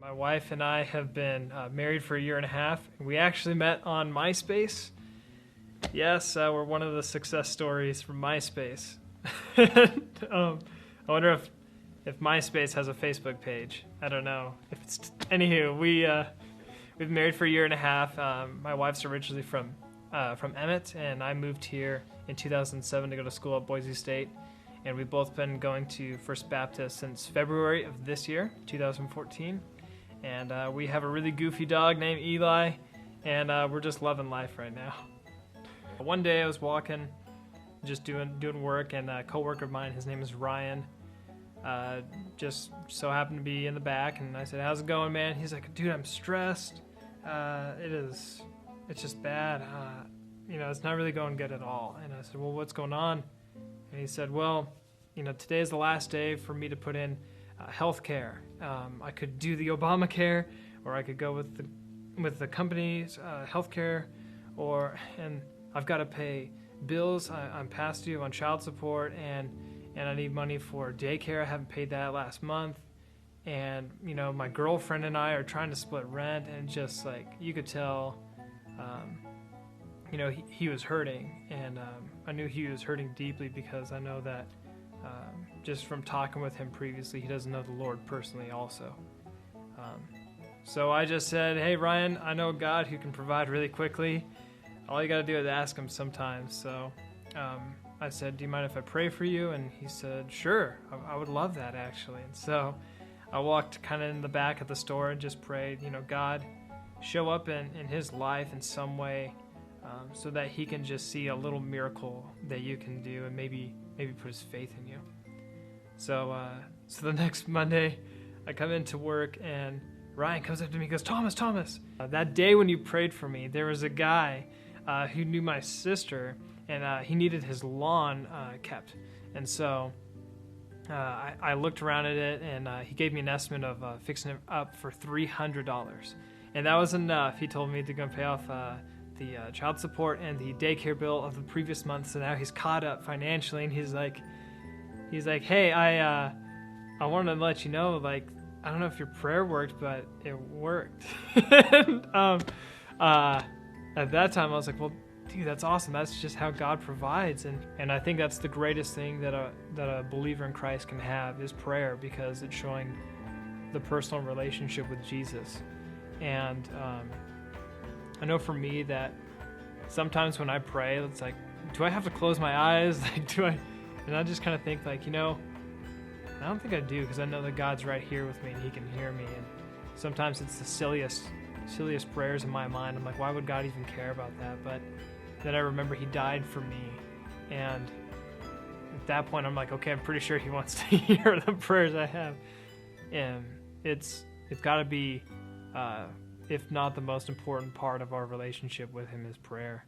My wife and I have been married for a year and a half. We actually met on MySpace. Yes, we're one of the success stories from MySpace. I wonder if MySpace has a Facebook page. I don't know. Anywho, we've been married for a year and a half. My wife's originally from Emmett, and I moved here in 2007 to go to school at Boise State. And we've both been going to First Baptist since February of this year, 2014. And we have a really goofy dog named Eli, and we're just loving life right now. One day I was walking, just doing work, and a coworker of mine, his name is Ryan, just so happened to be in the back, and I said, "How's it going, man?" He's like, "Dude, I'm stressed. It's just bad. It's not really going good at all." And I said, "Well, what's going on?" And he said, "Well, today is the last day for me to put in health care. I could do the Obamacare, or I could go with the company's health care, and I've got to pay bills. I'm past due on child support, and I need money for daycare. I haven't paid that last month. And, my girlfriend and I are trying to split rent," and just like, you could tell, he was hurting, and I knew he was hurting deeply because I know that just from talking with him previously, he doesn't know the Lord personally also. So I just said, "Hey, Ryan, I know God who can provide really quickly. All you got to do is ask him sometimes." So I said, "Do you mind if I pray for you?" And he said, "Sure, I would love that, actually." And so I walked kind of in the back of the store and just prayed, God, show up in his life in some way, so that he can just see a little miracle that you can do, and maybe put his faith in you. So the next Monday, I come into work, and Ryan comes up to me and goes, Thomas, that day when you prayed for me, there was a guy who knew my sister, and he needed his lawn kept. And so I looked around at it, and he gave me an estimate of fixing it up for $300. And that was enough. He told me to go pay off the child support and the daycare bill of the previous month. So now he's caught up financially, and he's like, "Hey, I wanted to let you know, like, I don't know if your prayer worked, but it worked." And, at that time, I was like, "Well, dude, that's awesome. That's just how God provides." And I think that's the greatest thing that a believer in Christ can have is prayer, because it's showing the personal relationship with Jesus. And I know for me that sometimes when I pray, it's like, do I have to close my eyes? And I just kind of think, like, I don't think I do, because I know that God's right here with me and he can hear me. And sometimes it's the silliest prayers in my mind. I'm like, why would God even care about that? But then I remember he died for me. And at that point, I'm like, okay, I'm pretty sure he wants to hear the prayers I have. And it's got to be, if not the most important part of our relationship with him, is prayer.